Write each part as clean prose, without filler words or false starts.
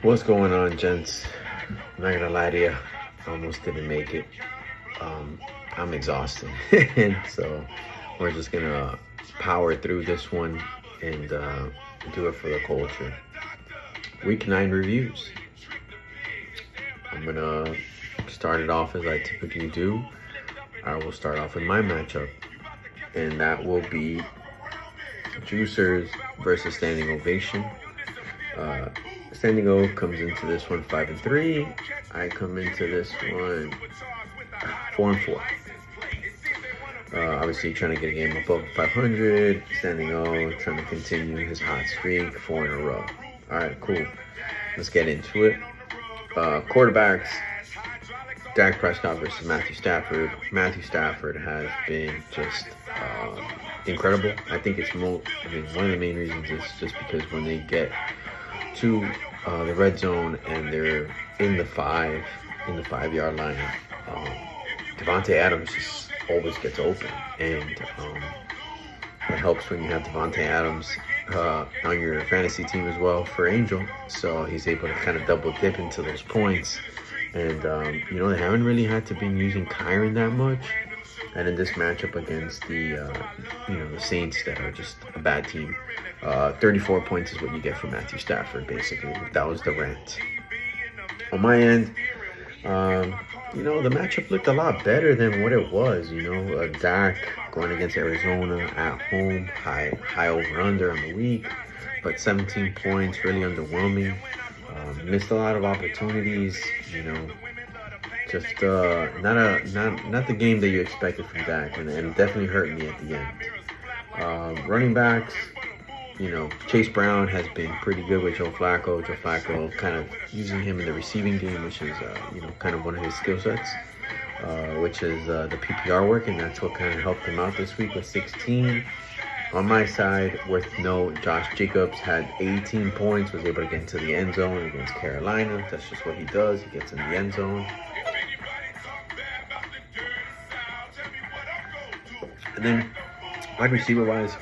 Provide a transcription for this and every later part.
What's going on, gents? I'm not gonna lie to you, I almost didn't make it. I'm exhausted, and so we're just gonna power through this one and do it for the culture. Week 9 reviews. I'm gonna start it off as I typically do. I will start off with my matchup, and that will be Juicers versus Standing Ovation. Standing O comes into this one 5-3. I come into this one 4-4. Obviously, trying to get a game above 500. Standing O trying to continue his hot streak, 4 in a row. All right, cool. Let's get into it. Quarterbacks: Dak Prescott versus Matthew Stafford. Matthew Stafford has been just incredible. I think one of the main reasons is just because when they get to the red zone and they're in the 5-yard line, Davante Adams just always gets open, and it helps when you have Davante Adams on your fantasy team as well for Angel, so he's able to kind of double dip into those points. And they haven't really had to be using Kyron that much. And in this matchup against the Saints, that are just a bad team, 34 points is what you get from Matthew Stafford, basically. That was the rant. On my end, the matchup looked a lot better than what it was. Dak going against Arizona at home, high over-under on the week, but 17 points, really underwhelming. Missed a lot of opportunities, just not the game that you expected from Dak, and definitely hurt me at the end. Running backs, Chase Brown has been pretty good with Joe Flacco. Joe Flacco kind of using him in the receiving game, which is kind of one of his skill sets, which is the PPR work, and that's what kind of helped him out this week with 16. On my side, worth note, Josh Jacobs had 18 points, was able to get into the end zone against Carolina. That's just what he does. He gets in the end zone. And then, wide receiver-wise,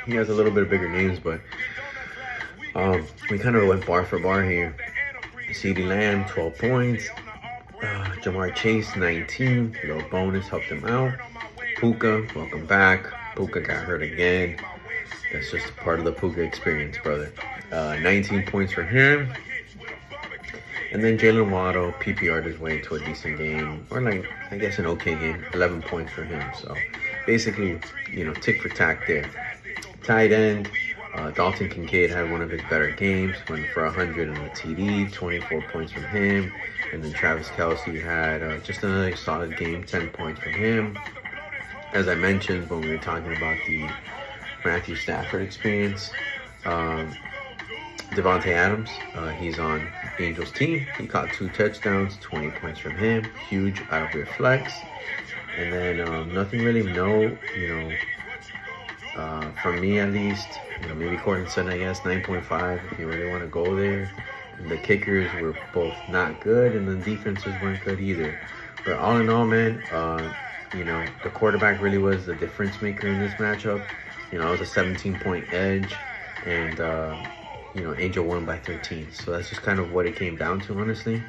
he has a little bit of bigger names, but we kind of went bar for bar here. CeeDee Lamb, 12 points. Jamar Chase, 19. Little bonus helped him out. Puka, welcome back. Puka got hurt again. That's just part of the Puka experience, brother. 19 points for him. And then Jalen Waddle PPR'd his way to a decent game, or I guess an okay game. 11 points for him. So basically, tick for tack there. Tight end, Dalton Kincaid had one of his better games, went for 100 in the TD, 24 points from him. And then Travis Kelce had just another solid game, 10 points from him. As I mentioned when we were talking about the Matthew Stafford experience, Davante Adams, he's on Angels team. He caught 2 touchdowns, 20 points from him. Huge out of your flex. And then nothing really from me at least. Maybe Cortland Sutton, I guess, 9.5 if you really want to go there. And the kickers were both not good, and the defenses weren't good either. But all in all, man, the quarterback really was the difference maker in this matchup. It was a 17-point edge, and Angel won by 13. So that's just kind of what it came down to, honestly.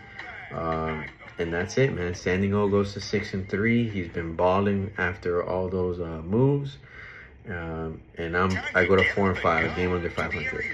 And that's it, man. Standing O goes to 6-3. He's been balling after all those moves. And I go to 4-5, a game under 500.